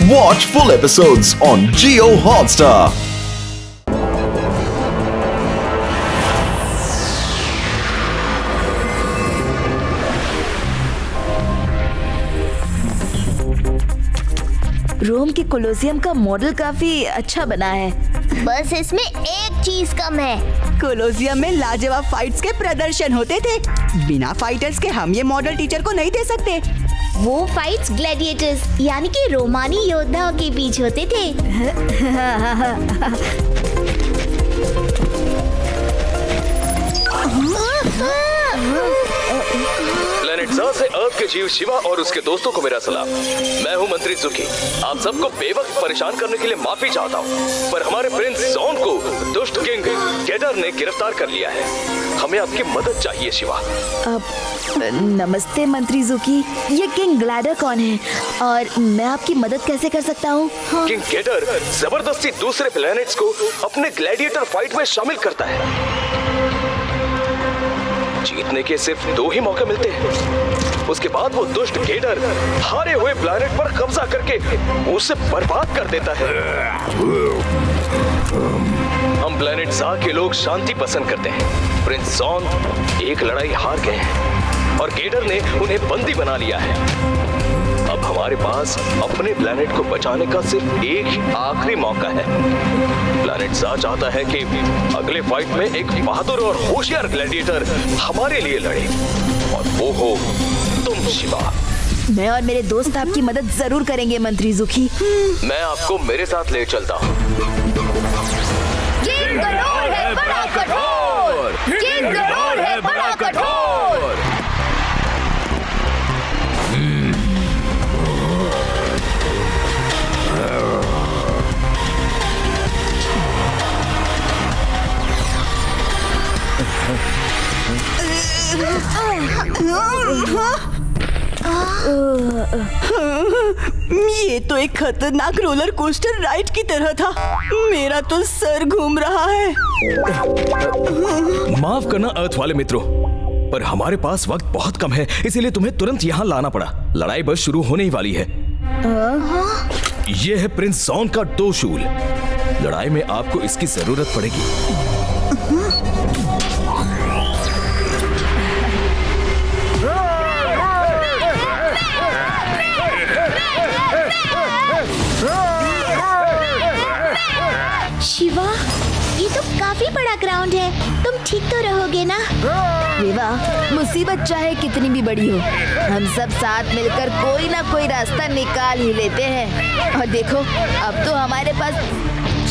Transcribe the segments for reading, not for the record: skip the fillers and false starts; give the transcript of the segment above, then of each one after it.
Watch full episodes on Jio Hotstar. रोम के Colosseum का model काफी अच्छा बना है। बस इसमें एक चीज कम है। कोलोसियम में लाजवाब फाइट्स के प्रदर्शन होते थे। बिना फाइटर्स के हम ये मॉडल टीचर को नहीं दे सकते। वो फाइट्स ग्लैडिएटर्स यानी कि रोमानी योद्धाओं के बीच होते थे। प्लेनेट ज़ा से अर्थ के जीव शिवा और उसके दोस्तों को मेरा सलाम। मैं हूँ मंत्री जुकी। आप सबको बेवक्त परेशान करने के लिए माफी चाहता हूँ, पर हमारे प्रिंस जॉन को दुष्ट किंग गेडर ने गिरफ्तार कर लिया है। हमें आपकी मदद चाहिए शिवा। नमस्ते मंत्री जुकी, ये किंग ग्लैडर कौन है और मैं आपकी मदद कैसे कर सकता हूँ? किंग गेडर जबरदस्ती दूसरे प्लेनेट्स को अपने ग्लैडिएटर फाइट में शामिल करता है। जीतने के सिर्फ 2 ही मौके मिलते हैं। उसके बाद वो दुष्ट गेडर हारे हुए प्लेनेट पर कब्जा करके उसे बर्बाद कर देता है। हम प्लेनेट ज़ा के लोग शांति पसंद करते हैं। प्रिंस जॉन एक लड़ाई हार गए हैं और गेडर ने उन्हें बंदी बना लिया है। अब हमारे पास अपने प्लेनेट को बचाने का सिर्फ एक ही आखिरी मौका है। प्लेनेट ज़ा चाहता है कि अगले फाइट में एक बहादुर और होशियार ग्लैडिएटर हमारे लिए लड़े, और वो हो तुम शिवा। मैं और मेरे दोस्त आपकी मदद जरूर करेंगे मंत्री जुकी। मैं आपको मेरे साथ ले चलता हूँ। किंग गलोर है बड़ा कठोर, किंग गलोर है बड़ा कठोर। ये तो एक खतरनाक रोलर कोस्टर राइड की तरह था। मेरा तो सर घूम रहा है। माफ करना अर्थ वाले मित्रों, पर हमारे पास वक्त बहुत कम है, इसीलिए तुम्हें तुरंत यहाँ लाना पड़ा। लड़ाई बस शुरू होने ही वाली है। ये है प्रिंस जॉन का 2 शूल। लड़ाई में आपको इसकी जरूरत पड़ेगी। शिवा, ये तो काफी बड़ा ग्राउंड है। तुम ठीक तो रहोगे ना? विवा, मुसीबत चाहे कितनी भी बड़ी हो, हम सब साथ मिलकर कोई ना कोई रास्ता निकाल ही लेते हैं। और देखो, अब तो हमारे पास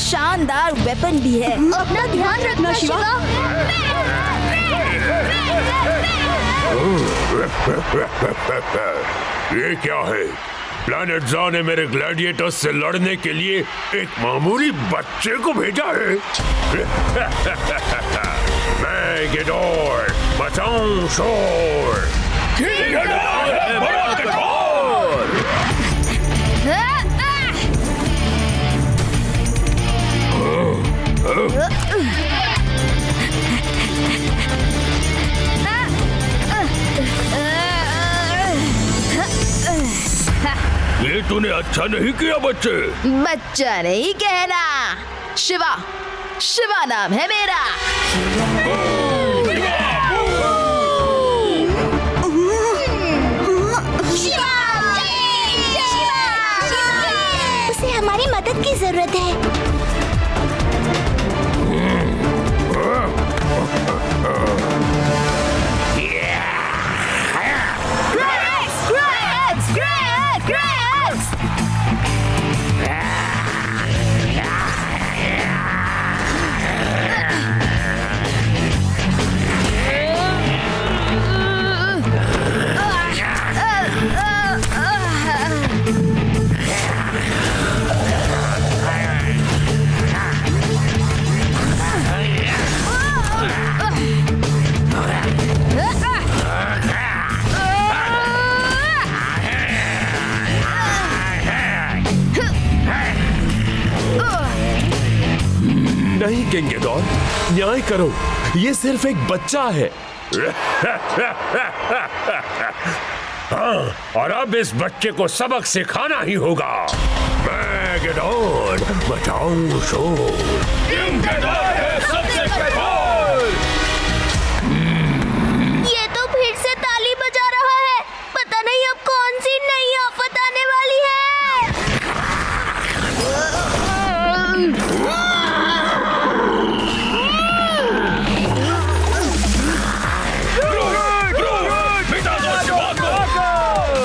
शानदार वेपन भी है। अपना ध्यान रखना शिवा। ये क्या है? प्लैनेट ज़ा ने मेरे ग्लैडिएटर्स से लड़ने के लिए एक मामूली बच्चे को भेजा है। मैं गेडोर मचाऊं शोर। किंग गेडोर है बड़ा कठोर। ये तूने अच्छा नहीं किया बच्चे। बच्चा नहीं कहना, शिवा, शिवा नाम है मेरा। उसे हमारी मदद की जरूरत है। नहीं किंग गेडोर, न्याय करो। ये सिर्फ एक बच्चा है। हाँ, और अब इस बच्चे को सबक सिखाना ही होगा। मैं गेडोर बचाऊं शोर। ये तो फिर से ताली बजा रहा है। पता नहीं अब कौन सी नई आफत आने वाली है।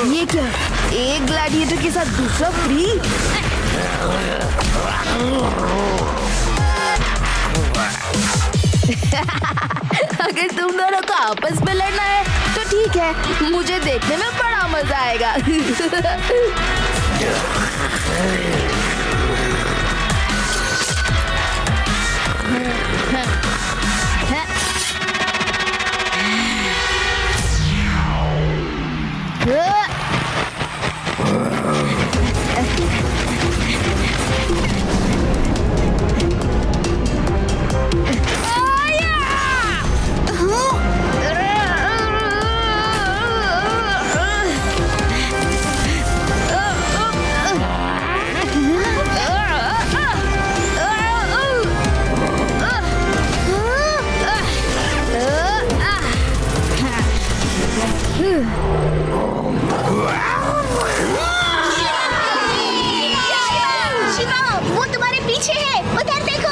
ये क्या, एक ग्लैडिएटर के साथ दूसरा फ्री? अगर तुम दोनों को आपस में लड़ना है तो ठीक है, मुझे देखने में बड़ा मजा आएगा। शिवा, वो तुम्हारे पीछे है, उधर देखो।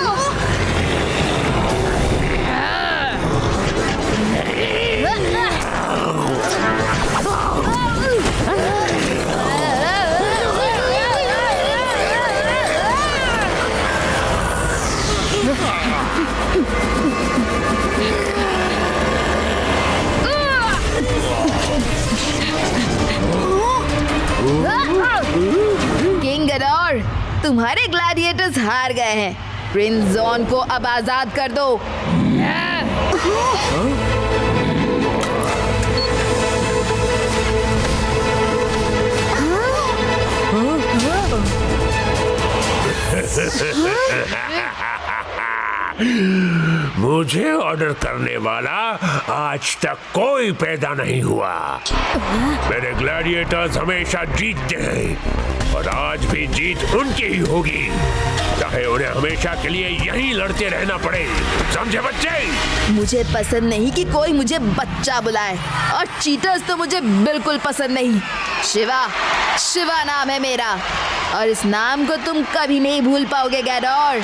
किंग गेडोर, तुम्हारे ग्लैडिएटर्स हार गए हैं। प्रिंस जॉन को अब आजाद कर दो। मुझे ऑर्डर करने वाला आज तक कोई पैदा नहीं हुआ। मेरे ग्लैडिएटर्स हमेशा जीतते हैं और आज भी जीत उनकी ही होगी, चाहे उन्हें हमेशा के लिए यहीं लड़ते रहना पड़े। समझे बच्चे? मुझे पसंद नहीं कि कोई मुझे बच्चा बुलाए, और चीटर्स तो मुझे बिल्कुल पसंद नहीं। शिवा, शिवा नाम है मेरा, और इस नाम को तुम कभी नहीं भूल पाओगे गेडोर।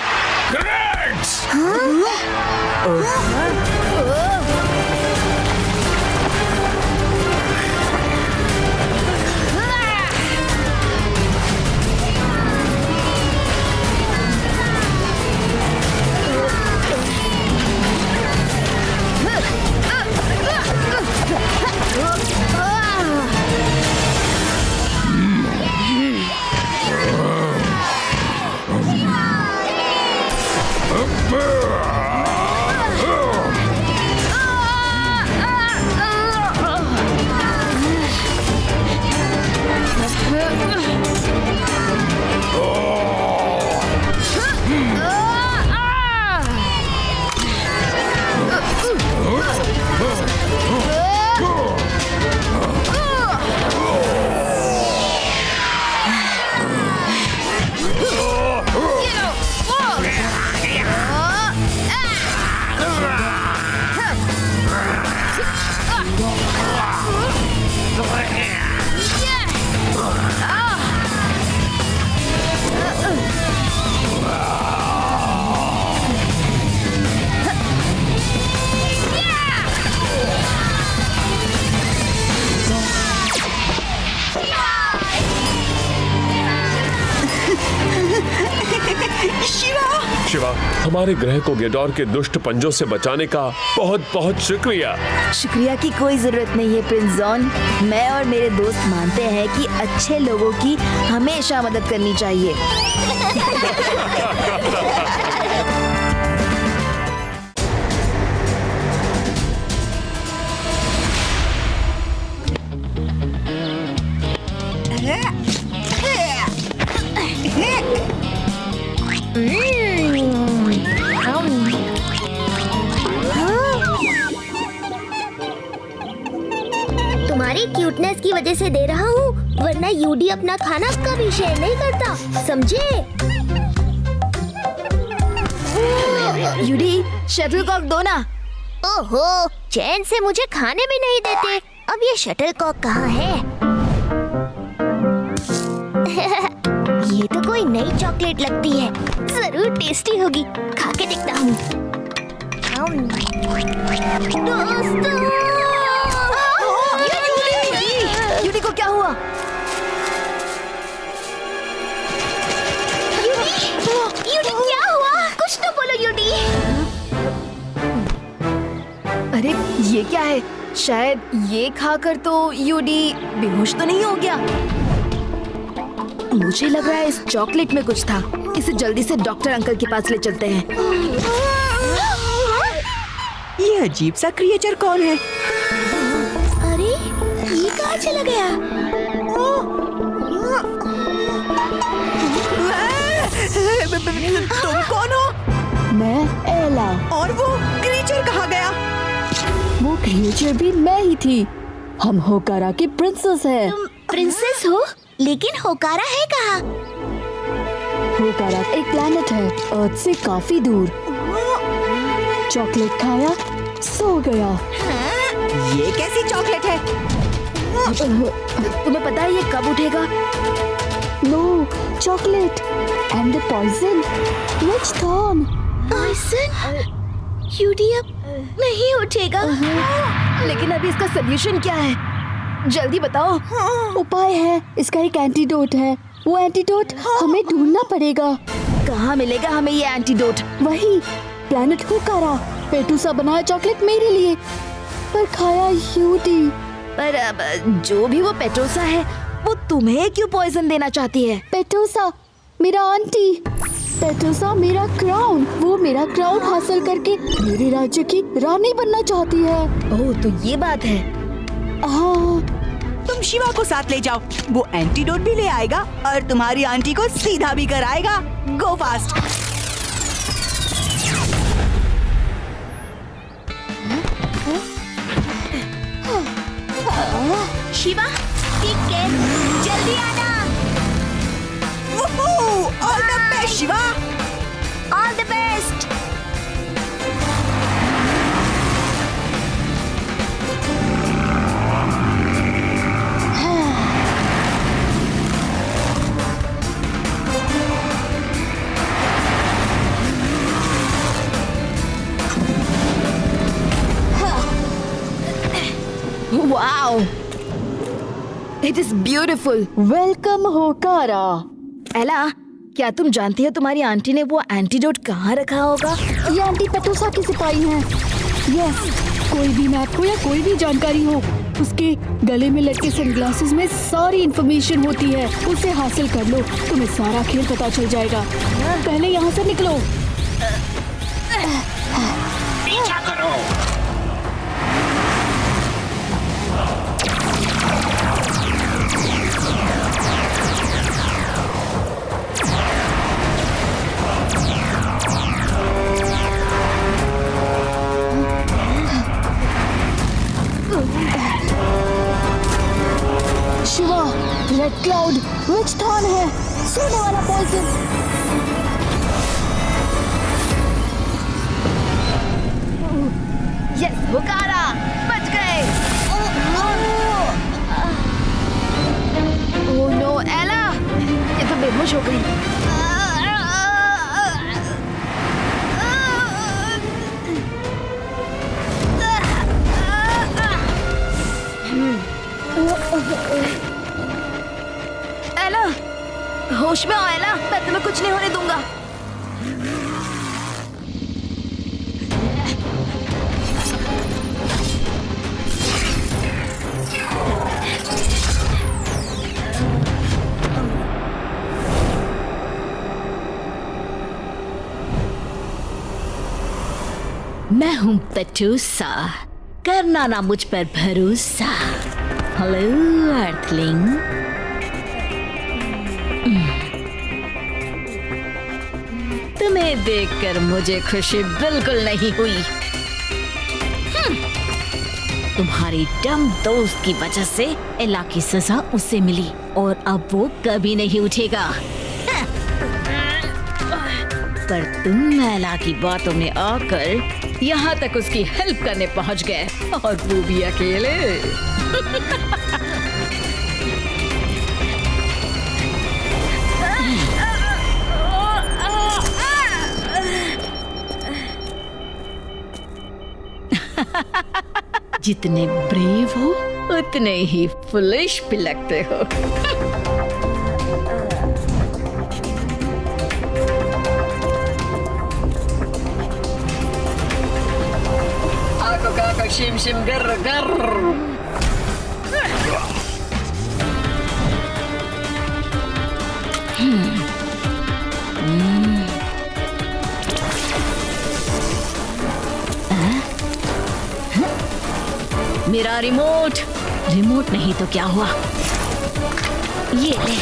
शिवा, हमारे ग्रह को गेडोर के दुष्ट पंजों से बचाने का बहुत बहुत शुक्रिया। शुक्रिया की कोई जरूरत नहीं है प्रिंस जॉन। मैं और मेरे दोस्त मानते हैं कि अच्छे लोगों की हमेशा मदद करनी चाहिए। तुम्हारी क्यूट क्यूटनेस की वजह से दे रहा हूँ, वरना यूडी अपना खाना कभी शेयर नहीं करता, समझे? यूडी शटलकॉक दो ना। ओहो, चैन से मुझे खाने भी नहीं देते। अब ये शटलकॉक कहाँ है? ये तो कोई नई चॉकलेट लगती है, जरूर टेस्टी होगी, खा के देखता हूँ। यूडी को क्या हुआ? यूडी क्या हुआ? कुछ तो बोलो यूडी। अरे ये क्या है? शायद ये खाकर तो यूडी बेहोश तो नहीं हो गया। मुझे लग रहा है इस चॉकलेट में कुछ था। इसे जल्दी से डॉक्टर अंकल के पास ले चलते हैं। ये अजीब सा क्रिएचर कौन है? अरे ये कहाँ चला गया? तुम कौन हो? मैं एला। और वो क्रिएचर कहाँ गया? वो क्रिएचर भी मैं ही थी। हम होकारा की प्रिंसेस है। तुम प्रिंसेस हो, लेकिन होकारा है कहाँ? होकारा एक प्लैनेट है, अर्थ से काफी दूर। चॉकलेट खाया, सो गया। ये कैसी चॉकलेट है? तुम्हें पता है ये कब उठेगा? No chocolate and the poison which thorn. Poison? यूडी अब नहीं उठेगा। लेकिन अभी इसका सोल्यूशन क्या है? जल्दी बताओ। उपाय है, इसका एक एंटीडोट है। वो एंटीडोट हमें ढूंढना पड़ेगा। कहाँ मिलेगा हमें ये एंटीडोट? वही प्लैनेट होकारा। पेटूसा बनाया चॉकलेट मेरे लिए, पर खाया यूडी। पर अब जो भी वो पेटोसा है, वो तुम्हें क्यों पॉइजन देना चाहती है? पेटूसा मेरा आंटी। पेटूसा मेरा क्राउन। वो मेरा क्राउन हासिल करके मेरे राज्य की रानी बनना चाहती है। ओह, तो ये बात है। हाँ, तुम शिवा को साथ ले जाओ, वो एंटीडोट भी ले आएगा और तुम्हारी आंटी को सीधा भी कराएगा। Go fast. Shiva, take care, जल्दी आना। All the best Shiva. All the best. Wow, it is beautiful. Welcome होकारा। एला, क्या तुम जानती हो तुम्हारी आंटी ने वो एंटीडोट कहाँ रखा होगा? ये आंटी पेटूसा की सिपाही हैं। यस, कोई भी मैप हो या कोई भी जानकारी हो, उसके गले में लटके सनग्लासेस में सारी इंफॉर्मेशन होती है। उसे हासिल कर लो, तुम्हें सारा खेल पता चल जाएगा। पहले यहाँ से निकलो। पीछा करो। शिवा, रेड क्लाउड विच थॉर्न है, सोने वाला पॉइजन। यस, होकारा, बच गए। ओह नो एला, ये तो बेहोश हो गई। एला, होश में आओ एला, मैं तुम्हें कुछ नहीं होने दूंगा। मैं हूँ पेटूसा, करना ना मुझ पर भरोसा। हेलो अर्थलिंग। तुम्हें देखकर मुझे खुशी बिल्कुल नहीं हुई। तुम्हारी डम दोस्त की वजह से एला की सजा उसे मिली और अब वो कभी नहीं उठेगा। पर तुम एला की बातों में आकर यहाँ तक उसकी हेल्प करने पहुँच गए और वो भी अकेले। जितने ब्रेव हो उतने ही फुलिश भी लगते हो। आको काको शिम शिम गर गर। मेरा रिमोट नहीं तो क्या हुआ, ये ले।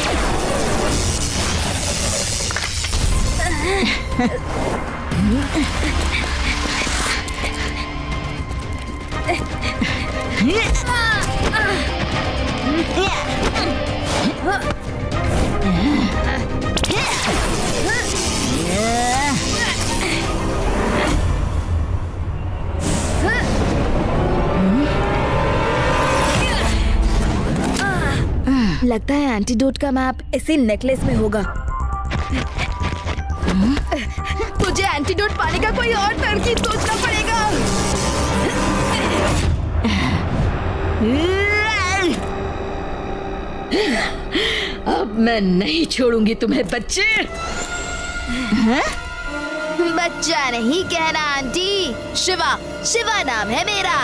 लगता है एंटीडोट का मैप इसी नेकलेस में होगा। मुझे एंटीडोट पाने का कोई और तरकीब सोचना पड़ेगा। अब मैं नहीं छोड़ूंगी तुम्हें बच्चे। बच्चा नहीं कहना आंटी, शिवा नाम है मेरा।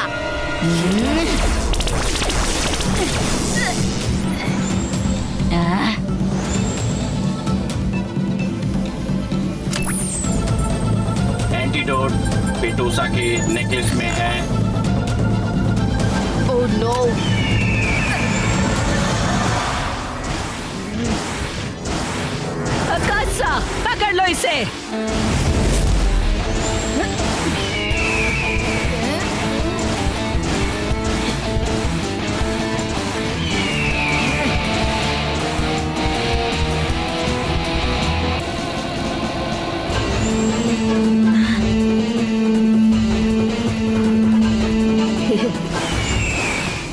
एंटीडोट पेटूसा के नेकलेस में है। Oh no. अकासा, पकड़ लो इसे।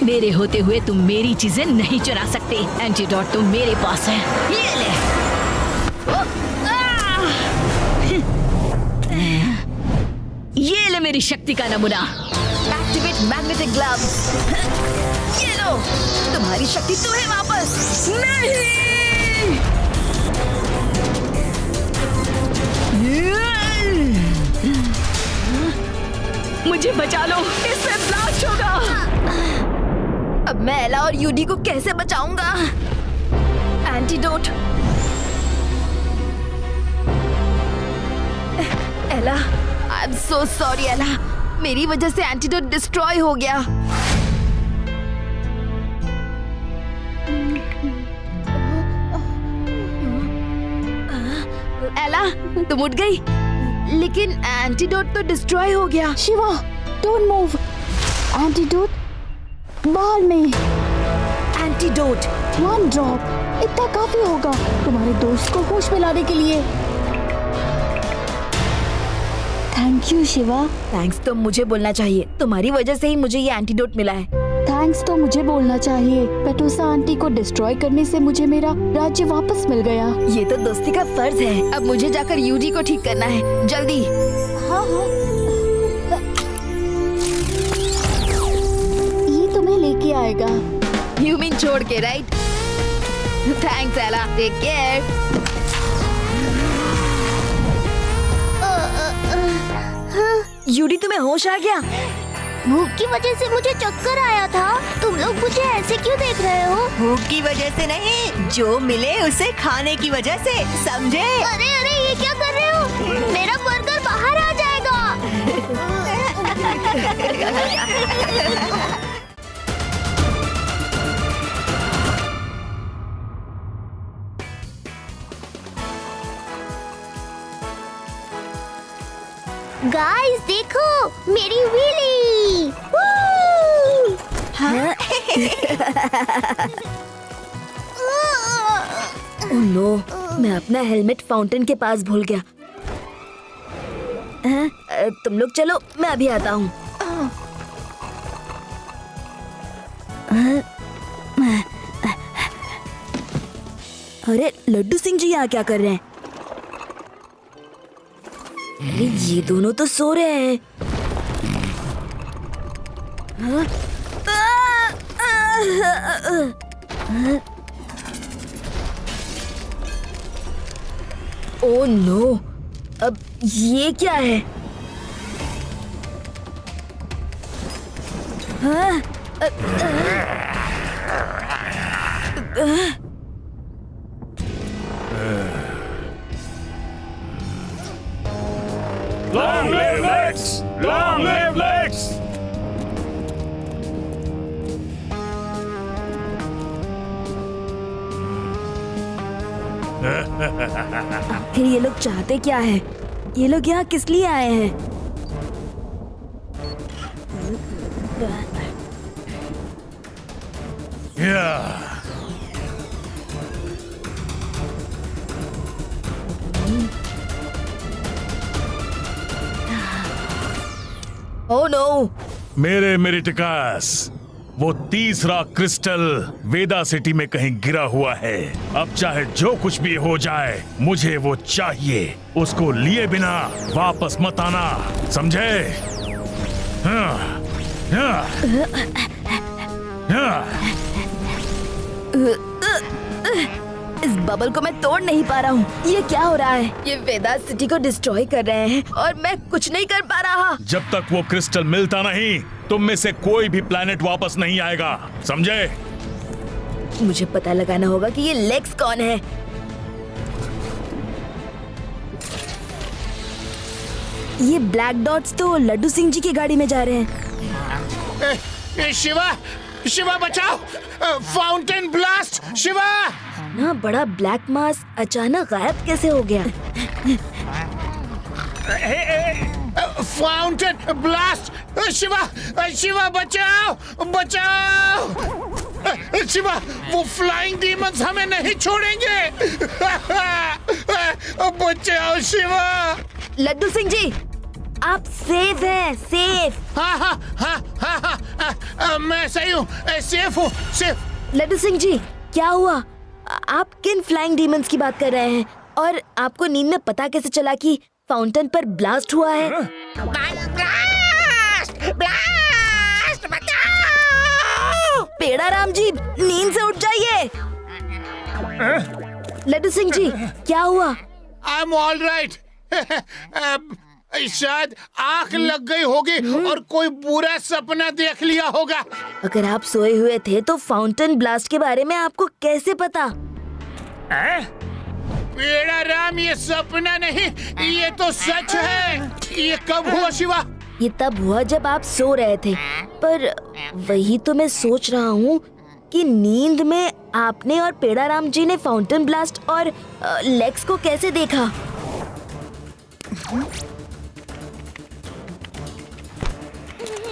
मेरे होते हुए तुम मेरी चीजें नहीं चुरा सकते। एंटीडोट तो मेरे पास है, ये ले। ये ले मेरी शक्ति का नमूना। Activate magnetic gloves. ये लो, तुम्हारी शक्ति तुम्हें वापस। मुझे बचा लो, इससे ब्लास्ट होगा। अब मैं एला और यूडी को कैसे बचाऊंगा? एंटीडोट। एला, आई एम सो सॉरी एला, मेरी वजह से एंटीडोट डिस्ट्रॉय हो गया। एला, तुम उठ गई, लेकिन एंटीडोट तो डिस्ट्रॉय हो गया। Shiva, don't move. एंटीडोट बाहर में। एंटीडोट 1 ड्रॉप, इतना काफी होगा तुम्हारे दोस्त को होश में लाने के लिए। Thank you Shiva. थैंक्स तो मुझे बोलना चाहिए, तुम्हारी वजह से ही मुझे ये एंटीडोट मिला है। थैंक्स तो मुझे बोलना चाहिए, पेटूसा आंटी को डिस्ट्रॉय करने से मुझे मेरा राज्य वापस मिल गया। ये तो दोस्ती का फर्ज है। अब मुझे जाकर यूडी को ठीक करना है, जल्दी। हाँ। ये तुम्हें लेके आएगा। यू मीन छोड़ के, राइट? थैंक्स एला, टेक केयर। यूडी, तुम्हें होश आ गया? भूख की वजह से मुझे चक्कर आया था। तुम लोग मुझे ऐसे क्यों देख रहे हो? भूख की वजह से नहीं, जो मिले उसे खाने की वजह से, समझे? अरे अरे, ये क्या कर रहे हो? मेरा बर्गर बाहर आ जाएगा। गाइस देखो, मेरी व्हीली। ओह नो, मैं अपना हेलमेट फाउंटेन के पास भूल गया। तुम लोग चलो, मैं अभी आता हूँ। अरे लड्डू सिंह जी यहाँ क्या कर रहे हैं? अरे ये दोनों तो सो रहे हैं। ओह नो, अब ये क्या है? Long live Lex! Long live Lex! फिर ये लोग चाहते क्या है? ये लोग यहाँ किस लिए आए हैं? Oh no! मेरे मेरिटिकास, वो तीसरा क्रिस्टल वेदा सिटी में कहीं गिरा हुआ है। अब चाहे जो कुछ भी हो जाए, मुझे वो चाहिए। उसको लिए बिना वापस मत आना, समझे? इस बबल को मैं तोड़ नहीं पा रहा हूँ। ये क्या हो रहा है? ये वेदा सिटी को डिस्ट्रॉय कर रहे हैं और मैं कुछ नहीं कर पा रहा। जब तक वो क्रिस्टल मिलता नहीं, तुम में से कोई भी प्लेनेट वापस नहीं आएगा, समझे? मुझे पता लगाना होगा कि ये लेक्स कौन है। ये ब्लैक डॉट्स तो लड्डू सिंह जी की गाड़ी में जा रहे हैं। शिवा, शिवा बचाओ! Fountain blast! शिवा! ना बड़ा ब्लैक मास अचानक गायब कैसे हो गया? Fountain blast! शिवा, शिवा बचाओ! बचाओ! शिवा, वो फ्लाइंग डीमंस हमें नहीं छोड़ेंगे! बचाओ शिवा! लड्डू सिंह जी, आप सेफ हैं, सेफ। हाँ हाँ हाँ हाँ हाँ, मैं सही हूँ, सेफ हूँ, सेफ। लड्डू सिंह जी, क्या हुआ? आप किन फ्लाइंग डीमंस की बात कर रहे हैं? और आपको नींद में पता कैसे चला कि फाउंटेन पर ब्लास्ट हुआ है? ब्लास्ट! ब्लास्ट! बचाओ! पेड़ा राम जी, नींद से उठ जाइए। लड्डू सिंह जी, क्या हुआ? I am all right. शायद आंख लग गई होगी और कोई बुरा सपना देख लिया होगा। अगर आप सोए हुए थे तो फाउंटेन ब्लास्ट के बारे में आपको कैसे पता? पेड़ा राम, ये सपना नहीं, ये तो सच है। ये कब हुआ शिवा? ये तब हुआ जब आप सो रहे थे। पर वही तो मैं सोच रहा हूँ कि नींद में आपने और पेड़ा राम जी ने फाउंटेन ब्लास्ट और लेक्स को कैसे देखा?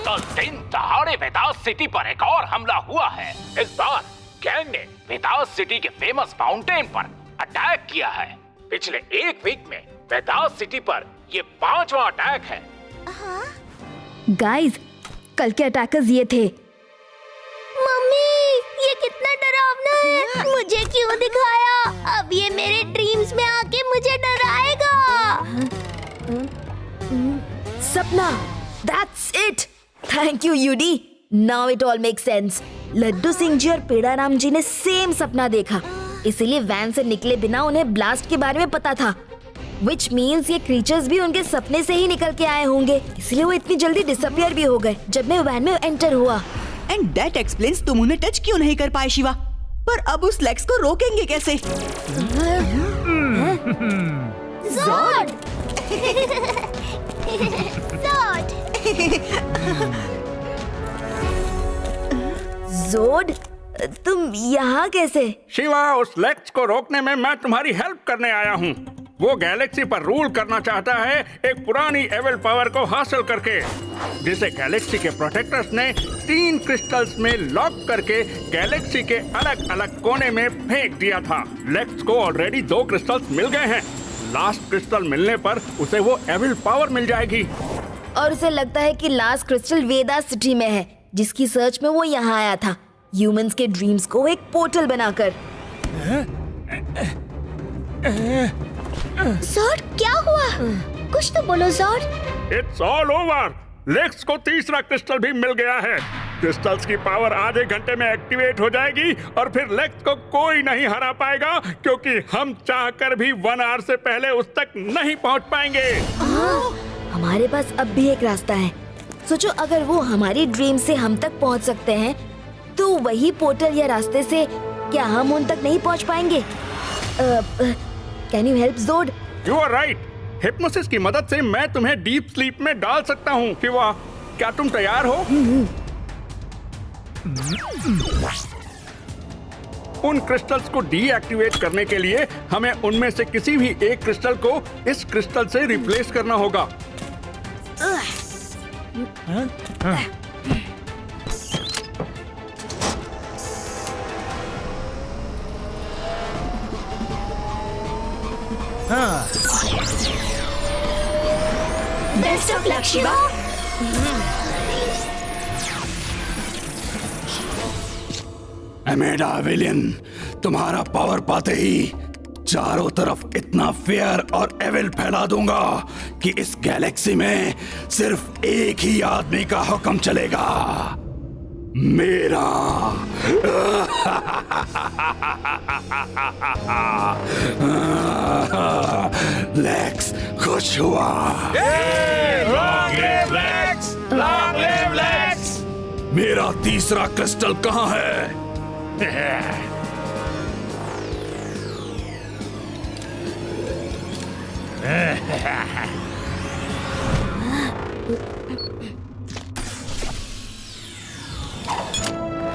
तो दिन दहाड़े वेदास सिटी पर एक और हमला हुआ है। इस बार गैंग ने वेदास सिटी के फेमस फाउंटेन पर अटैक किया है। पिछले एक वीक में वेदास सिटी पर ये 5वां अटैक है। गाइस, कल के अटैकर्स ये थे। मम्मी, ये कितना डरावना है। मुझे क्यों दिखाया? अब ये मेरे ड्रीम्स में आके मुझे डराएगा। सपना, that's it. Thank you, यूडी. Now it all makes sense. Laddu Singh ji और पेड़ा राम जी ने सेम सपना देखा, इसलिए वैन से निकले बिना उन्हें ब्लास्ट के बारे में पता था। Which means ये क्रीचर्स भी उनके सपने से ही निकल के आए होंगे, इसलिए वो इतनी जल्दी डिसअपियर भी हो गए जब मैं वैन में एंटर हुआ। एंड दैट एक्सप्लेन्स तुम उन्हें टच क्यों नहीं कर पाए शिवा। पर अब उस लेक्स को रोकेंगे कैसे? ज़ोड! ज़ोड! ज़ोड, तुम यहाँ कैसे? शिवा, उस लेक्स को रोकने में मैं तुम्हारी हेल्प करने आया हूँ। वो गैलेक्सी पर रूल करना चाहता है एक पुरानी एविल पावर को हासिल करके, जिसे गैलेक्सी के प्रोटेक्टर्स ने 3 क्रिस्टल्स में लॉक करके गैलेक्सी के अलग अलग कोने में फेंक दिया था। लेक्स को ऑलरेडी 2 क्रिस्टल्स मिल गए हैं। लास्ट क्रिस्टल मिलने पर उसे वो एविल पावर मिल जाएगी। और उसे लगता है कि लास्ट क्रिस्टल वेदा सिटी में है, जिसकी सर्च में वो यहाँ आया था, ह्यूमंस के ड्रीम्स को एक पोर्टल बनाकर। जॉर्ड, क्या हुआ? कुछ तो बोलो Zord. It's all over. Lex को तीसरा क्रिस्टल भी मिल गया है। क्रिस्टल्स की पावर आधे घंटे में एक्टिवेट हो जाएगी और फिर लेक्स को कोई नहीं हरा पाएगा, क्योंकि हम चाहकर भी 1 आवर से पहले उस तक नहीं पहुंच पाएंगे। हमारे पास अब भी एक रास्ता है। सोचो, अगर वो हमारी ड्रीम से हम तक पहुंच सकते हैं, तो वही पोर्टल या रास्ते से क्या हम उन तक नहीं पहुंच पाएंगे? Can you help Zord? You are right. Hypnosis की मदद से मैं तुम्हें डीप स्लीप में डाल सकता हूँ। क्या तुम तैयार हो? उन क्रिस्टल्स को डीएक्टिवेट करने के लिए हमें उनमें से किसी भी एक क्रिस्टल को इस क्रिस्टल से रिप्लेस करना होगा। Best of luck Shiva. एमेडा विलियन, तुम्हारा पावर पाते ही चारों तरफ इतना फेयर और एविल फैला दूंगा कि इस गैलेक्सी में सिर्फ एक ही आदमी का हुक्म चलेगा, मेरा। लेक्स खुश हुआ। मेरा तीसरा क्रिस्टल कहाँ है?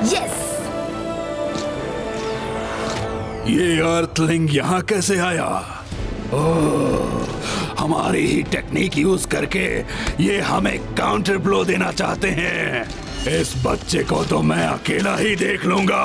यस। ये अर्थलिंग यहाँ कैसे आया? ओह, हमारी ही टेक्निक यूज करके ये हमें काउंटर ब्लो देना चाहते हैं। इस बच्चे को तो मैं अकेला ही देख लूंगा।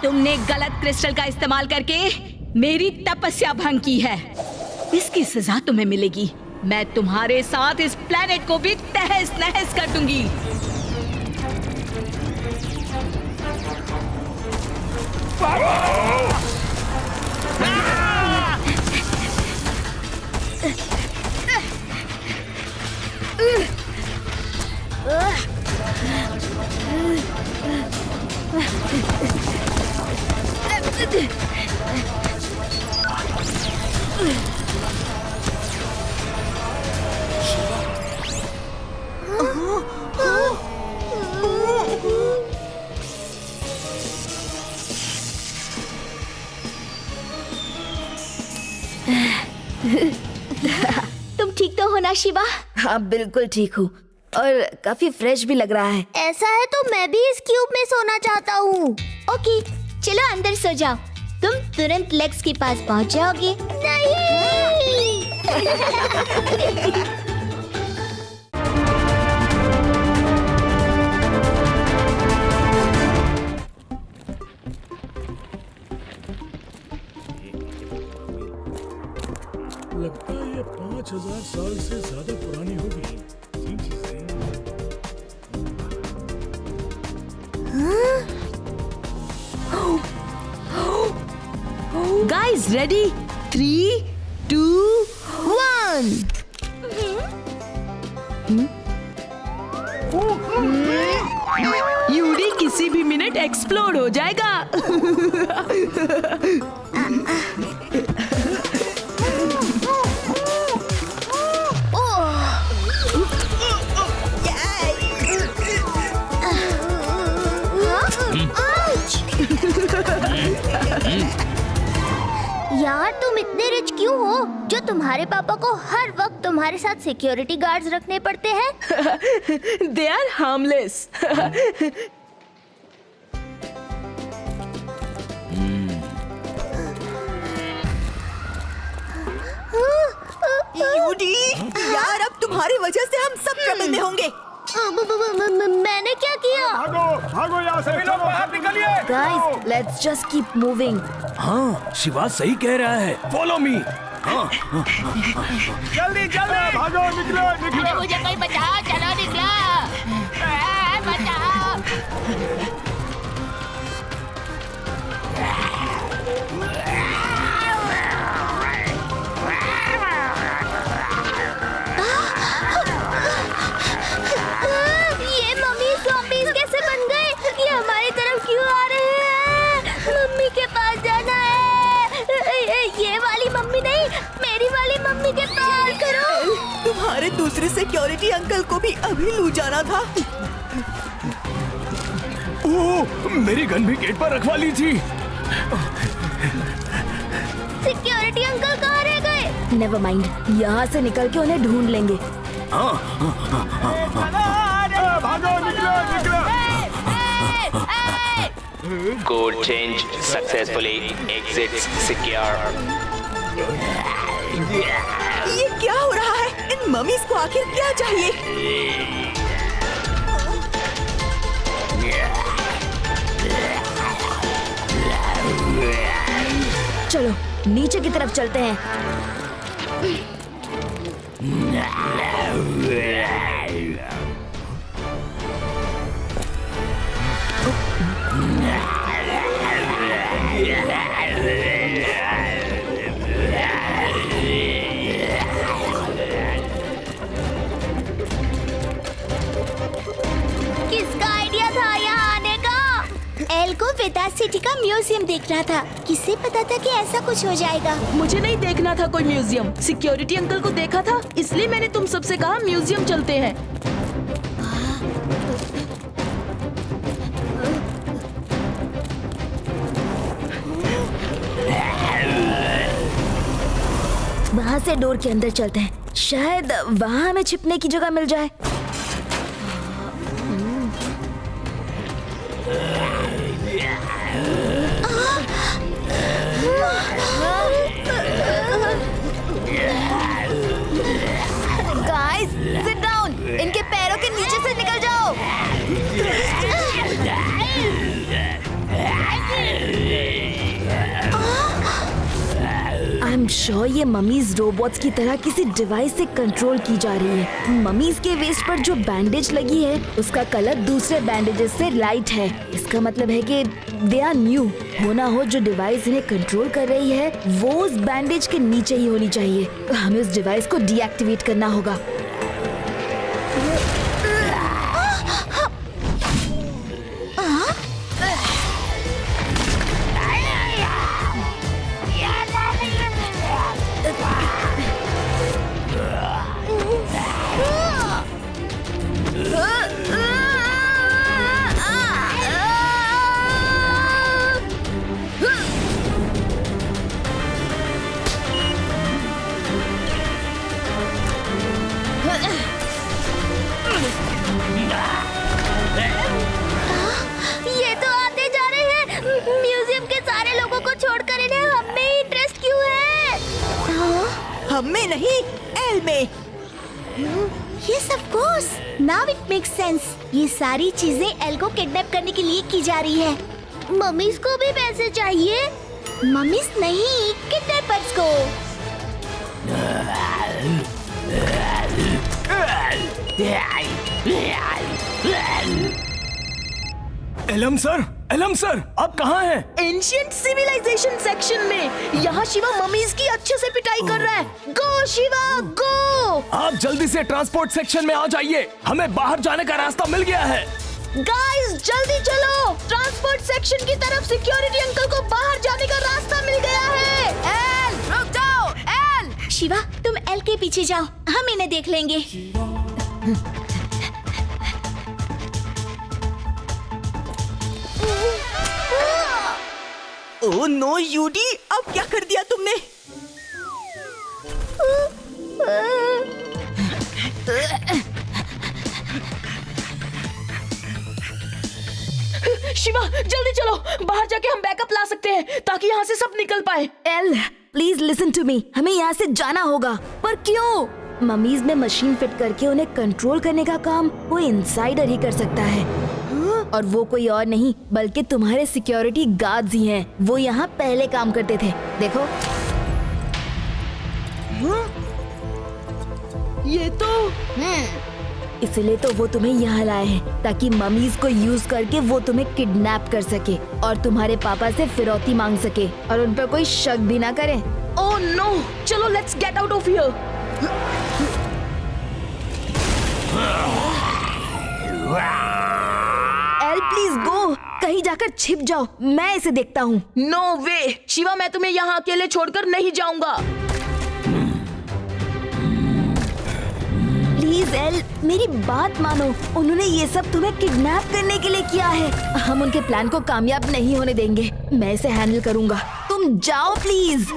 तुमने गलत क्रिस्टल का इस्तेमाल करके मेरी तपस्या भंग की है। इसकी सजा तुम्हें मिलेगी। मैं तुम्हारे साथ इस प्लेनेट को भी तहस नहस कर दूंगी। शिवा? हाँ बिल्कुल ठीक हूँ और काफी फ्रेश भी लग रहा है। ऐसा है तो मैं भी इस क्यूब में सोना चाहता हूँ। ओके चलो अंदर सो जाओ। तुम तुरंत लेग्स के पास पहुँच जाओगे। नहीं लगता है ये 5000 साल से ज्यादा पुरानी होगी। Guys ready? 3, 2, 1। यूडी किसी भी मिनट एक्सप्लोड हो जाएगा। यार तुम इतने रिच क्यों हो जो तुम्हारे पापा को हर वक्त तुम्हारे साथ सिक्योरिटी गार्ड्स रखने पड़ते हैं? They are harmless. यूडी, यार अब तुम्हारी वजह से हम सब ट्रबल में होंगे। मैंने क्या किया? भागो यहाँ से, लोग बाहर निकलिए। Guys let's just keep moving. हाँ शिवा सही कह रहा है, फॉलो मी। हाँ जल्दी जल्दी भागो, निकलो निकलो। मुझे कोई बचाओ, चलो निकलो, बचाओ। ये मम्मी ज़ॉम्बीज़ कैसे बन गए? ये हमारी तरफ क्यों आ रहे हैं? मम्मी के पास जाना है। ये वाली मम्मी नहीं, मेरी वाली मम्मी के पास करो। तुम्हारे दूसरे सिक्योरिटी अंकल को भी अभी लू जाना था। ओह, मेरी गन भी गेट पर रखवा ली थी। सिक्योरिटी अंकल कहाँ रह गए? नेवर माइंड, यहाँ से निकल के उन्हें ढूंढ लेंगे। भागो, निकलो निकलो। Code change successfully, exit secure. ये क्या हो रहा है? इन मम्मीज को आखिर क्या चाहिए? चलो नीचे की तरफ चलते हैं। किसका आइडिया था यहाँ आने का? एल को वेदा सिटी का म्यूजियम देख रहा था। किसे पता था कि ऐसा कुछ हो जाएगा? मुझे नहीं देखना था कोई म्यूजियम, सिक्योरिटी अंकल को देखा था, इसलिए मैंने तुम सबसे कहा म्यूजियम चलते हैं। वहाँ से डोर के अंदर चलते हैं, शायद वहाँ हमें छिपने की जगह मिल जाए। गाइस सिट डाउन, इनके पैरों के नीचे से निकल जाओ। आई एम श्योर ये मम्मीज रोबोट्स की तरह किसी डिवाइस से कंट्रोल की जा रही है। मम्मीज के वेस्ट पर जो बैंडेज लगी है उसका कलर दूसरे बैंडेजेस से लाइट है। इसका मतलब है कि दे आर न्यू। हो ना हो जो डिवाइस इन्हें कंट्रोल कर रही है वो उस बैंडेज के नीचे ही होनी चाहिए। हमें उस डिवाइस को डीएक्टिवेट करना होगा। हम में नहीं, एल में। Yes, of course. Now it makes sense. ये सारी चीजें एल को किडनैप करने के लिए की जा रही है। मम्मीज को भी पैसे चाहिए। मम्मीज नहीं, किडनैपर्स को। एलम सर, आप कहाँ हैं? एंशिएंट सिविलाइजेशन सेक्शन में। यहाँ शिवा मम्मीज की अच्छे से पिटाई कर रहा है। गो शिवा गो! आप जल्दी से ट्रांसपोर्ट सेक्शन में आ जाइए, हमें बाहर जाने का रास्ता मिल गया है। गाइस जल्दी चलो, ट्रांसपोर्ट सेक्शन की तरफ सिक्योरिटी अंकल को बाहर जाने का रास्ता मिल गया है। एल रुक जाओ, एल। शिवा तुम एल के पीछे जाओ, हम इन्हें देख लेंगे। ओह नो यूडी, अब क्या कर दिया तुमने? शिवा जल्दी चलो, बाहर जाके हम बैकअप ला सकते हैं ताकि यहाँ से सब निकल पाए। एल प्लीज लिसन टू मी, हमें यहाँ से जाना होगा। पर क्यों? मम्मीज में मशीन फिट करके उन्हें कंट्रोल करने का काम वो इनसाइडर ही कर सकता है। और वो कोई और नहीं बल्कि तुम्हारे सिक्योरिटी गार्ड्स ही हैं। वो यहाँ पहले काम करते थे, देखो। ये तो इसलिए तो वो तुम्हें यहाँ लाए हैं ताकि मम्मीज को यूज करके वो तुम्हें किडनैप कर सके और तुम्हारे पापा से फिरौती मांग सके और उन पर कोई शक भी ना करे। ओह नो, चलो let's get out of here. L please go, कहीं जाकर छिप जाओ, मैं इसे देखता हूँ। नो वे शिवा, मैं तुम्हें यहाँ अकेले छोड़कर नहीं जाऊंगा। प्लीज एल, मेरी बात मानो, उन्होंने ये सब तुम्हें किडनैप करने के लिए किया है। हम उनके प्लान को कामयाब नहीं होने देंगे, मैं इसे हैंडल करूंगा। तुम जाओ प्लीज।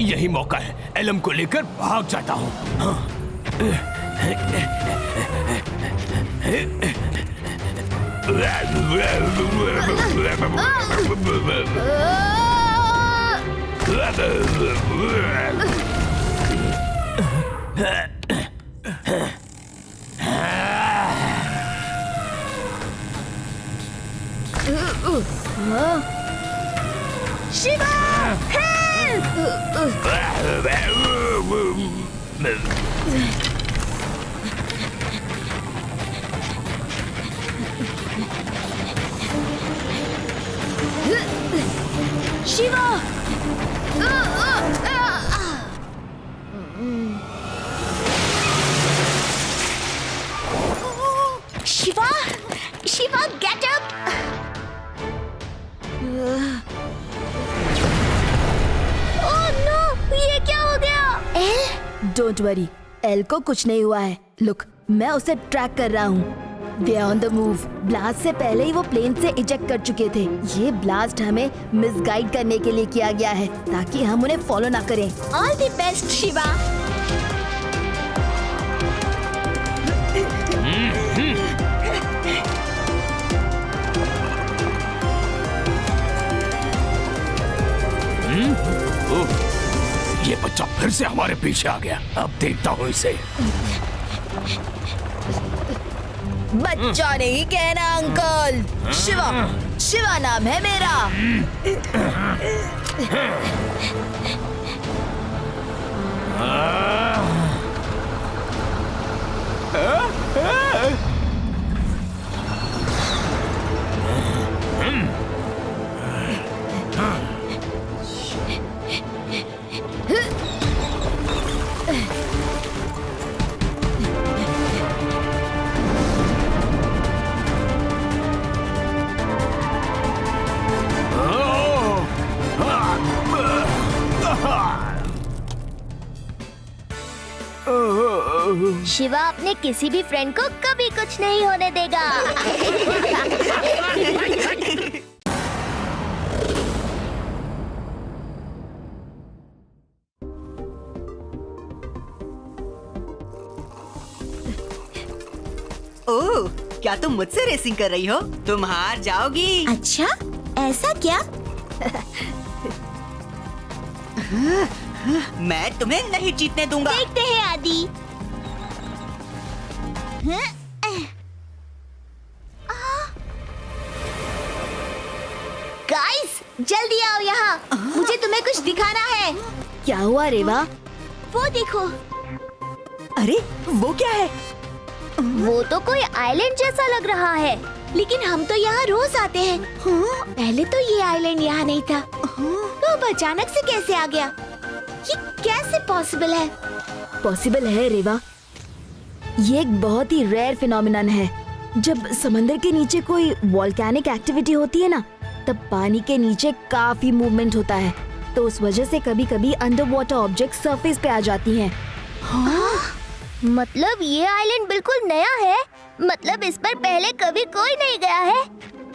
यही मौका है, एलम को लेकर भाग जाता हूँ। Shiva Shiva Shiva Shiva get up. Oh no, ये क्या हो गया? एल डोंट वरी, एल को कुछ नहीं हुआ है। लुक, मैं उसे ट्रैक कर रहा हूँ। They are on the move. Blast से पहले ही वो प्लेन से इजेक्ट कर चुके थे। ये ब्लास्ट हमें मिसगाइड करने के लिए किया गया है ताकि हम उन्हें फॉलो ना करें। All the best Shiva. ये बच्चा फिर से हमारे पीछे आ गया। अब देखता हूँ इसे। बच्चा नहीं कहना अंकल, शिवा, शिवा नाम है मेरा। शिवा अपने किसी भी फ्रेंड को कभी कुछ नहीं होने देगा। ओह, क्या तुम मुझसे रेसिंग कर रही हो? तुम हार जाओगी। अच्छा, ऐसा क्या? मैं तुम्हें नहीं जीतने दूंगा। देखते हैं आदि। गाइस, जल्दी आओ यहाँ। मुझे तुम्हें कुछ दिखाना है। क्या हुआ रेवा? वो देखो। अरे वो क्या है? वो तो कोई आइलैंड जैसा लग रहा है, लेकिन हम तो यहाँ रोज आते हैं। पहले तो ये आइलैंड यहाँ नहीं था, तो अब अचानक से कैसे आ गया? ये कैसे पॉसिबल है? पॉसिबल है रेवा। ये एक बहुत ही रेयर फिनोमिनन है। जब समंदर के नीचे कोई वोल्केनिक एक्टिविटी होती है ना, तब पानी के नीचे काफी मूवमेंट होता है, तो उस वजह से कभी कभी अंडर वाटर ऑब्जेक्ट सरफेस पे आ जाती हैं। मतलब ये आइलैंड बिल्कुल नया है? मतलब इस पर पहले कभी कोई नहीं गया है?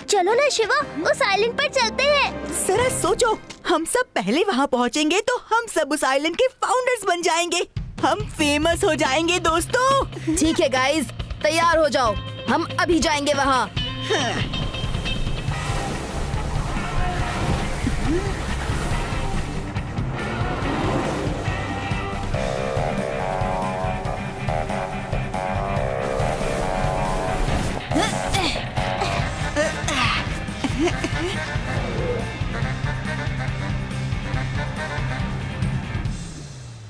चलो ना शिवा, उस आइलैंड पर चलते हैं। जरा सोचो, हम सब पहले वहाँ पहुँचेंगे तो हम सब उस आइलैंड के फाउंडर्स बन जाएंगे। हम फेमस हो जाएंगे दोस्तों। ठीक है गाइस, तैयार हो जाओ, हम अभी जाएंगे वहाँ।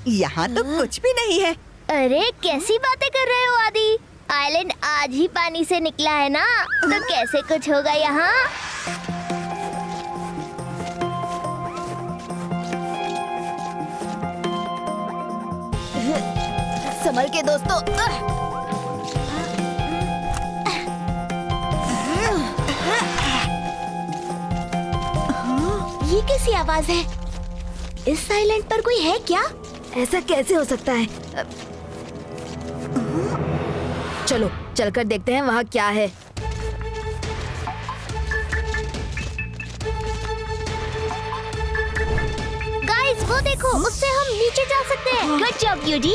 यहाँ तो कुछ भी नहीं है। अरे कैसी बातें कर रहे हो आदि? आइलैंड आज ही पानी से निकला है ना, तो कैसे कुछ होगा यहाँ? संभल के दोस्तों। ये कैसी आवाज है? इस आइलैंड पर कोई है क्या? ऐसा कैसे हो सकता है? चलो चलकर देखते हैं वहाँ क्या है। गाइस वो देखो, उससे हम नीचे जा सकते हैं। गुड जॉब यूडी।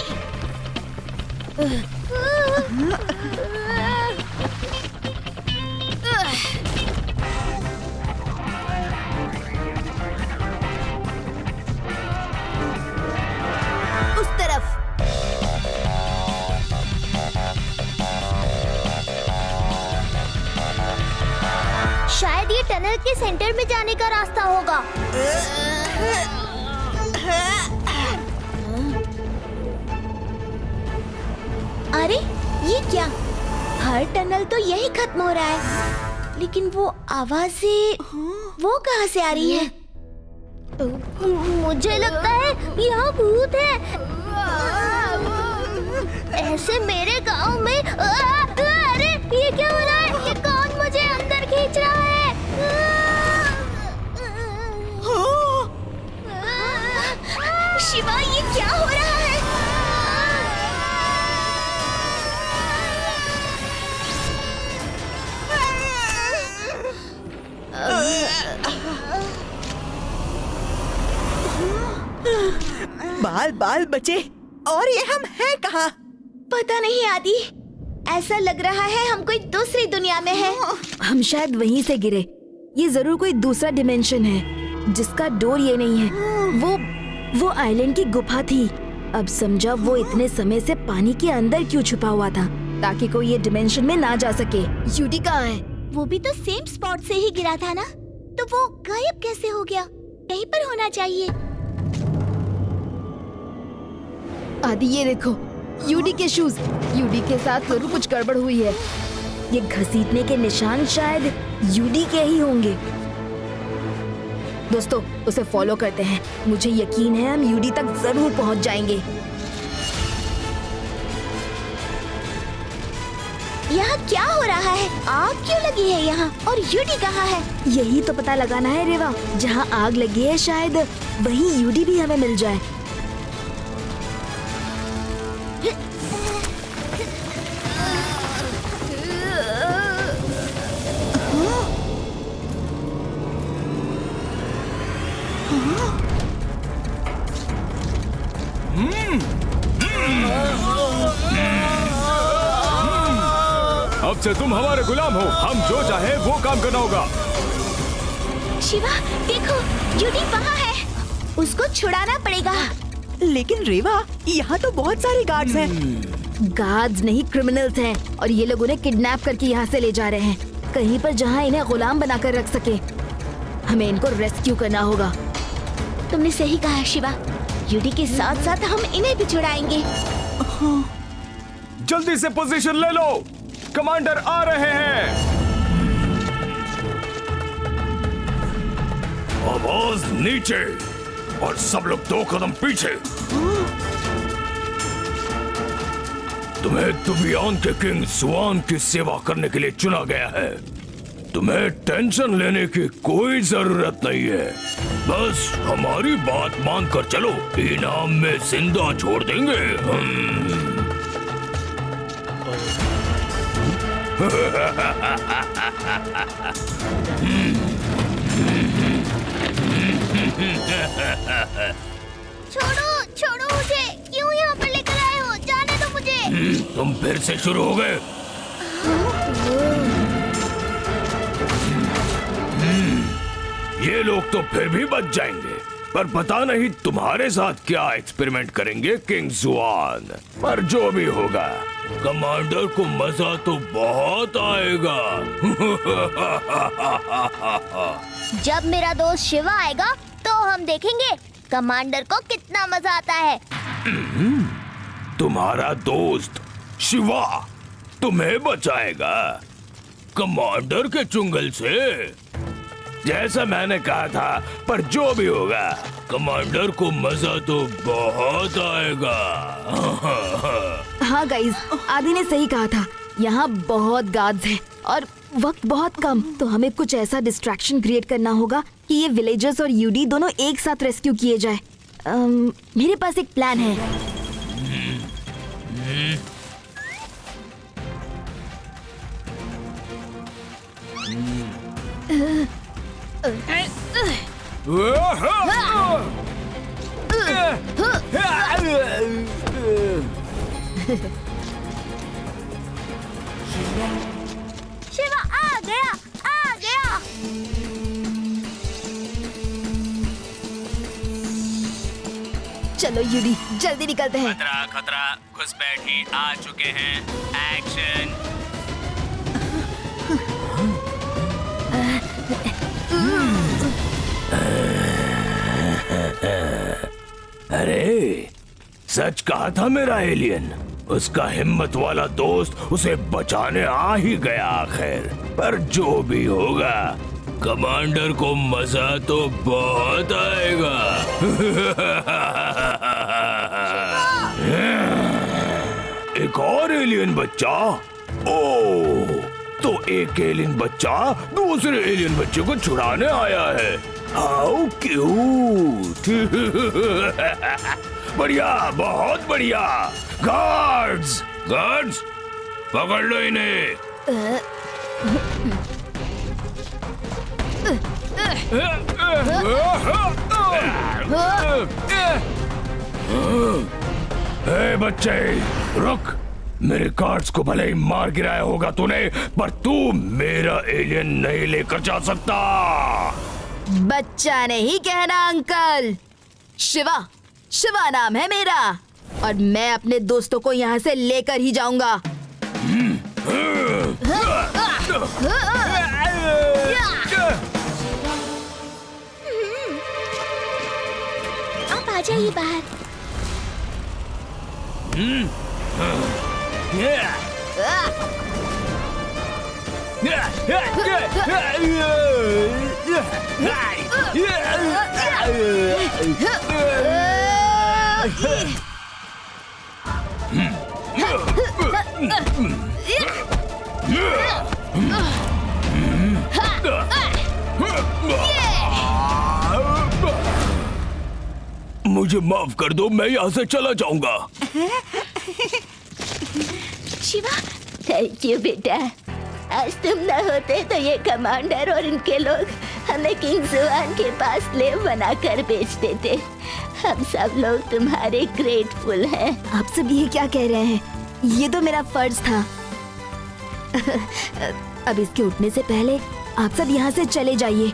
उस तरफ। शायद ये टनल के सेंटर में जाने का रास्ता होगा। अरे ये क्या? हर टनल तो यही खत्म हो रहा है, लेकिन वो आवाजें वो कहाँ से आ रही है? मुझे लगता है यहाँ भूत है। ऐसे मेरे गांव में अरे ये क्या हो रहा है? ये कौन मुझे अंदर खींच रहा है? शिवा, ये क्या हो रहा है? बाल बाल बचे, और ये हम हैं कहाँ? पता नहीं आदि, ऐसा लग रहा है हम कोई दूसरी दुनिया में हैं। हम शायद वहीं से गिरे। ये जरूर कोई दूसरा डिमेंशन है जिसका डोर ये नहीं है। वो आइलैंड की गुफा थी। अब समझा वो इतने समय से पानी के अंदर क्यों छुपा हुआ था, ताकि कोई ये डिमेंशन में ना जा सके। यूडी कहाँ है? वो भी तो सेम स्पॉट से ही गिरा था ना, तो वो गायब कैसे हो गया? कहीं पर होना चाहिए। आदि ये देखो, यूडी के शूज। यूडी के साथ जरूर कुछ गड़बड़ हुई है। ये घसीटने के निशान शायद यूडी के ही होंगे। दोस्तों, उसे फॉलो करते हैं। मुझे यकीन है हम यूडी तक जरूर पहुंच जाएंगे। यहाँ क्या हो रहा है? आग क्यों लगी है यहाँ? और यूडी कहाँ है? यही तो पता लगाना है रेवा। जहाँ आग लगी है शायद वहीं यूडी भी हमें मिल जाए। अब से तुम हमारे गुलाम हो, हम जो चाहे वो काम करना होगा। शिवा देखो, यूडी वहाँ है, उसको छुड़ाना पड़ेगा। लेकिन रेवा, यहाँ तो बहुत सारे गार्ड्स हैं। गार्ड्स नहीं, क्रिमिनल्स हैं और ये लोग उन्हें किडनैप करके यहाँ से ले जा रहे हैं, कहीं पर जहाँ इन्हें गुलाम बनाकर रख सके। हमें इनको रेस्क्यू करना होगा। तुमने सही कहा है शिवा, यूडी के साथ साथ हम इन्हें भी छुड़ाएंगे। जल्दी से पोजीशन ले लो, कमांडर आ रहे हैं। आवाज नीचे और सब लोग 2 कदम पीछे। तुम्हें दुबियान के किंग जुआन की सेवा करने के लिए चुना गया है। तुम्हें टेंशन लेने की कोई जरूरत नहीं है, बस हमारी बात मानकर चलो, इनाम में जिंदा छोड़ देंगे हम। छोड़ो छोड़ो मुझे, क्यों यहाँ पर लेकर आए हो? जाने दो मुझे। तुम फिर से शुरू हो गए। ये लोग तो फिर भी बच जाएंगे, पर पता नहीं तुम्हारे साथ क्या एक्सपेरिमेंट करेंगे किंग जुआन। पर जो भी होगा, कमांडर को मजा तो बहुत आएगा। जब मेरा दोस्त शिवा आएगा तो हम देखेंगे कमांडर को कितना मजा आता है। तुम्हारा दोस्त शिवा तुम्हें बचाएगा कमांडर के चुंगल से? जैसा मैंने कहा था, पर जो भी होगा, कमांडर को मजा तो बहुत आएगा। हाँ गाइस, आदि ने सही कहा था, यहाँ बहुत गार्ड्स हैं और वक्त बहुत कम, तो हमें कुछ ऐसा डिस्ट्रैक्शन क्रिएट करना होगा कि ये विलेजर्स और यूडी दोनों एक साथ रेस्क्यू किए जाए। मेरे पास एक प्लान है। शिवा आ गया, आ गया। चलो यूडी, जल्दी निकलते हैं। खतरा खतरा, घुसपैठी आ चुके हैं। एक्शन। अरे, सच कहा था मेरा एलियन। उसका हिम्मत वाला दोस्त उसे बचाने आ ही गया आखिर। पर जो भी होगा, कमांडर को मजा तो बहुत आएगा। एक और एलियन बच्चा? ओह, तो एक एलियन बच्चा दूसरे एलियन बच्चे को छुड़ाने आया है। How cute. बढ़िया, बहुत बढ़िया। गार्ड्स, गार्ड्स, पकड़ लो इन्हें। ए बच्चे, रुक। मेरे गार्ड्स को भले ही मार गिराया होगा तूने, पर तू मेरा एलियन नहीं लेकर जा सकता। बच्चा नहीं कहना अंकल, शिवा, शिवा नाम है मेरा और मैं अपने दोस्तों को यहाँ से लेकर ही जाऊंगा। आप आ जाइए बाहर। मुझे माफ कर दो, मैं यहाँ से चला जाऊंगा। शिवा, थैंक यू बेटा। आज तुम न होते तो ये कमांडर और इनके लोग हमें किंग जुआन के पास स्लेव बनाकर बेच देते। हम सब लोग तुम्हारे ग्रेटफुल हैं। आप सब ये क्या कह रहे हैं? ये तो मेरा फर्ज था। अब इसके उठने से पहले आप सब यहाँ से चले जाइए।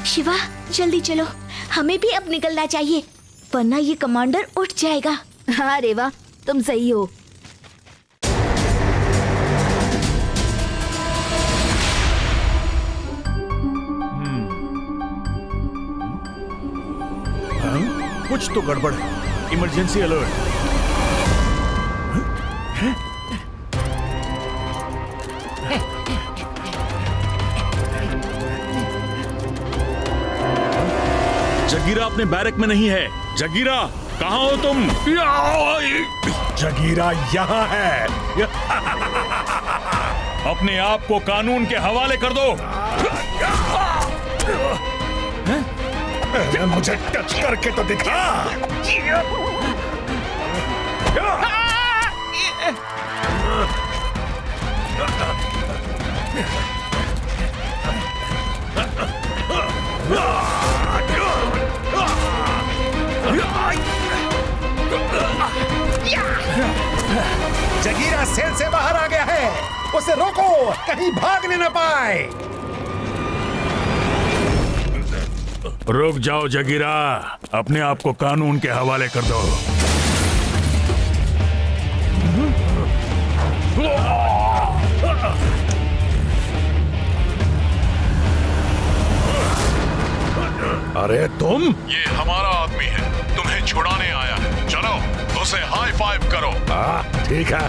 शिवा जल्दी चलो, हमें भी अब निकलना चाहिए वरना ये कमांडर उठ जाएगा। हाँ रेवा, तुम सही हो। कुछ तो गड़बड़ है। Emergency alert. जगीरा अपने बैरक में नहीं है। जगीरा कहाँ हो तुम? जगीरा यहाँ है। अपने आप को कानून के हवाले कर दो। मुझे टच करके तो दिखा। जगीरा सेल से बाहर आ गया है, उसे रोको, कहीं भागने न पाए। रुक जाओ जगीरा, अपने आप को कानून के हवाले कर दो। अरे तुम? ये हमारा आदमी है, तुम्हें छुड़ाने आया है। चलो उसे हाई फाइव करो। ठीक है।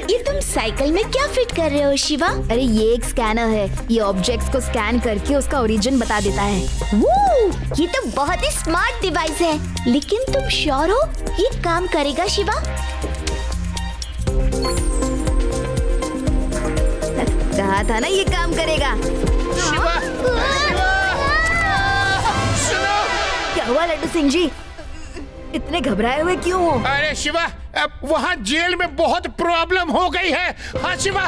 ये तुम साइकिल में क्या फिट कर रहे हो शिवा? अरे ये एक स्कैनर है, ये ऑब्जेक्ट्स को स्कैन करके उसका ओरिजिन बता देता है। ये तो बहुत ही स्मार्ट डिवाइस है, लेकिन तुम श्योर हो ये काम करेगा शिवा? कहा था ना ये काम करेगा। शिवा, क्या हुआ लड्डू सिंह जी, इतने घबराए हुए क्यों हो? अरे शिवा, वहाँ जेल में बहुत प्रॉब्लम हो गई है। हाँ शिवा,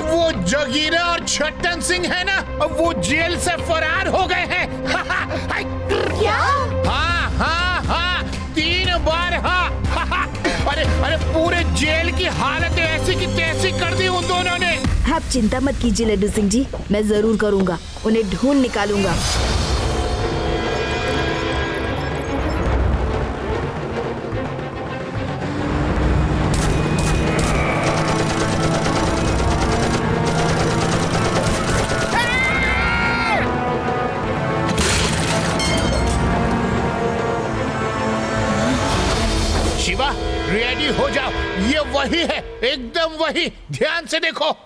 वो जगीरा और छट्टन सिंह है ना, वो जेल से फरार हो गए हैं। क्या? हाँ हाँ हाँ, 3 बार हाँ। अरे पूरे जेल की हालत ऐसी की तैसी कर दी उन दोनों ने। आप चिंता मत कीजिए लड्डू सिंह जी, मैं जरूर करूँगा, उन्हें ढूंढ निकालूंगा। शिवा रेडी हो जाओ, ये वही है, एकदम वही, ध्यान से देखो।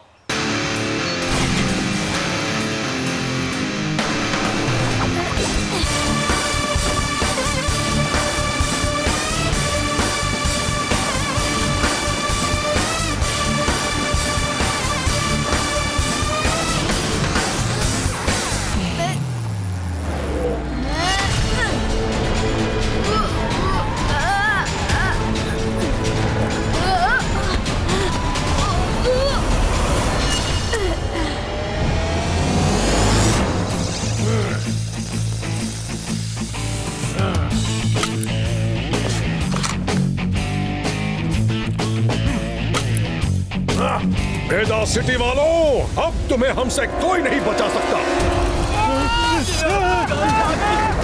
वेदा सिटी वालों, अब तुम्हें हमसे कोई नहीं बचा सकता।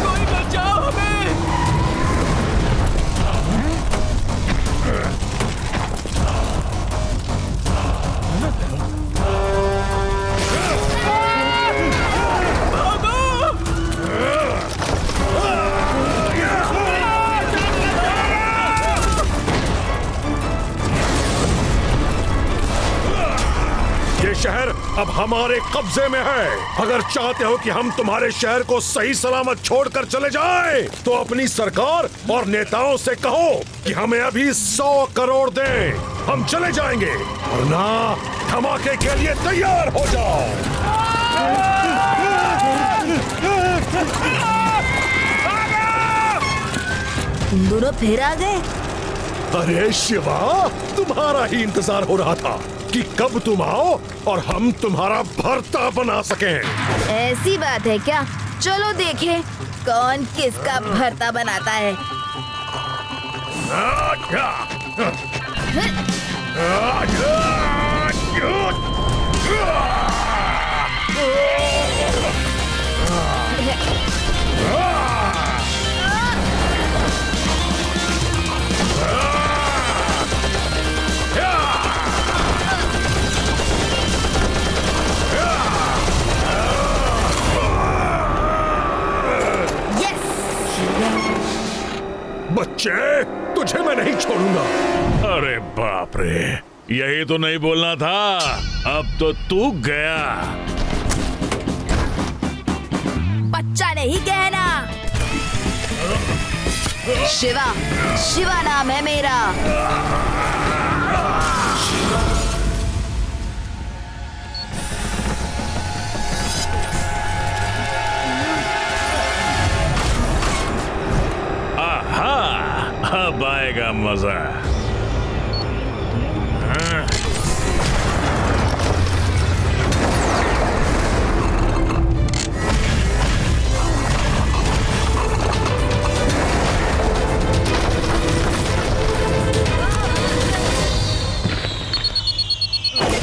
कोई बचाओ हमें। ये शहर अब हमारे कब्जे में है। अगर चाहते हो कि हम तुम्हारे शहर को सही सलामत छोड़कर चले जाएं, तो अपनी सरकार और नेताओं से कहो कि हमें अभी 100 करोड़ दें, हम चले जाएंगे, वरना धमाके के लिए तैयार हो जाओ। तुम दोनों फिर आ गए। अरे शिवा, तुम्हारा ही इंतजार हो रहा था कि कब तुम आओ और हम तुम्हारा भरता बना सकें। ऐसी बात है क्या? चलो देखें कौन किसका भरता बनाता है। बच्चे, तुझे मैं नहीं छोड़ूंगा। अरे बाप रे, यही तो नहीं बोलना था। अब तो तू गया। बच्चा नहीं कहना। शिवा, शिवा नाम है मेरा। अब आएगा मजा।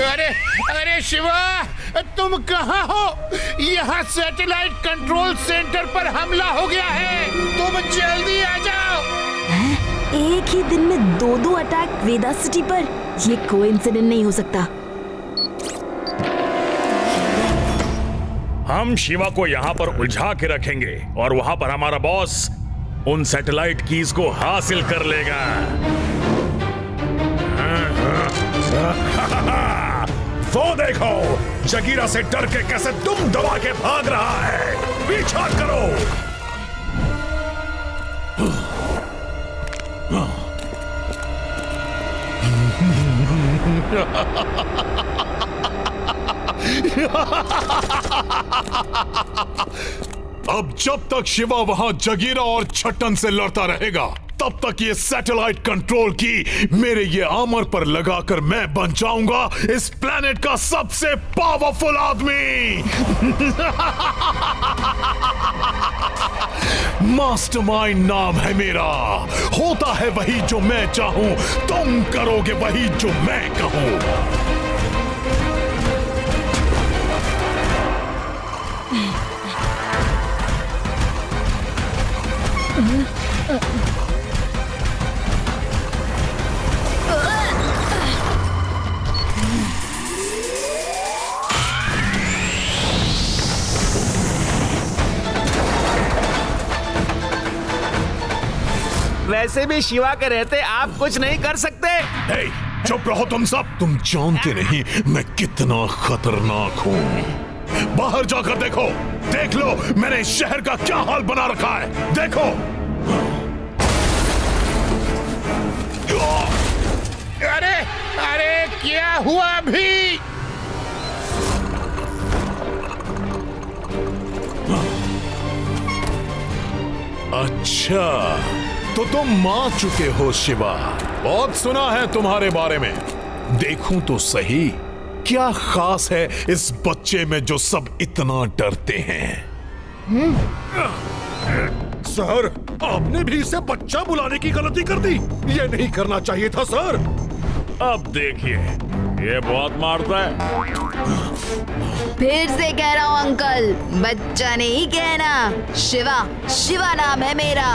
अरे अरे शिवा, तुम कहाँ हो? यहाँ सैटेलाइट कंट्रोल सेंटर पर हमला हो गया है। तुम जल्दी आ जाओ। एक ही दिन में दो अटैक वेदा सिटी पर? ये कोइंसिडेंस नहीं हो सकता। हम शिवा को यहाँ पर उलझा के रखेंगे और वहाँ पर हमारा बॉस उन सैटेलाइट कीज को हासिल कर लेगा। वो देखो, जगीरा से डर के कैसे दुम दबा के भाग रहा है। पीछा करो। अब जब तक शिवा वहां जगीरा और छट्टन से लड़ता रहेगा, तब तक ये सैटेलाइट कंट्रोल की मेरे ये आर्मर पर लगाकर मैं बन जाऊंगा इस प्लेनेट का सबसे पावरफुल आदमी। मास्टरमाइंड नाम है मेरा। होता है वही जो मैं चाहूं, तुम करोगे वही जो मैं कहूं। वैसे भी शिवा के रहते आप कुछ नहीं कर सकते। हे, चुप रहो तुम सब। तुम जानते नहीं मैं कितना खतरनाक हूँ। बाहर जाकर देखो, देख लो मैंने इस शहर का क्या हाल बना रखा है। देखो। अरे अरे क्या हुआ अभी? अच्छा, तो तुम मान चुके हो शिवा। बहुत सुना है तुम्हारे बारे में। देखूं तो सही, क्या खास है इस बच्चे में जो सब इतना डरते हैं? सर, आपने भी इसे बच्चा बुलाने की गलती कर दी। ये नहीं करना चाहिए था सर। अब देखिए, ये बहुत मारता है। फिर से कह रहा हूँ अंकल, बच्चा नहीं कहना। शिवा, शिवा नाम है मेरा।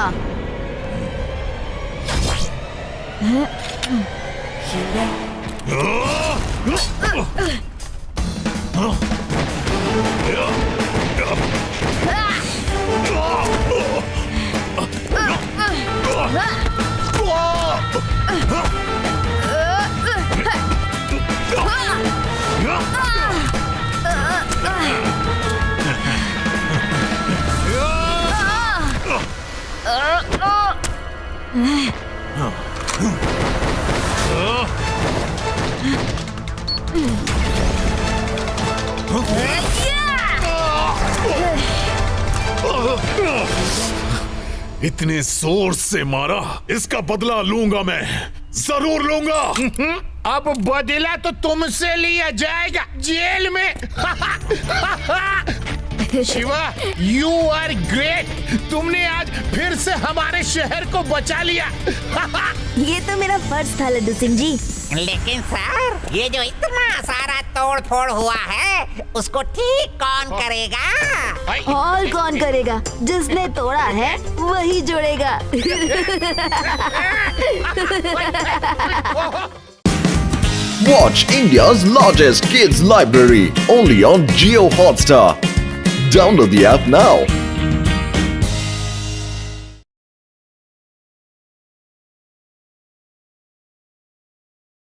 इतने जोर से मारा, इसका बदला लूंगा मैं, जरूर लूंगा। अब बदला तो तुमसे लिया जाएगा जेल में। Shiva, you are great. तुमने आज फिर से हमारे शहर को बचा लिया। ये तो मेरा फर्ज था लड्डू सिंह जी। लेकिन सर, ये जो इतना सारा तोड़ फोड़ हुआ है, उसको ठीक कौन करेगा? और कौन करेगा? जिसने तोड़ा है वही जोड़ेगा। Watch India's largest kids library only on Jio Hotstar. Download the app now.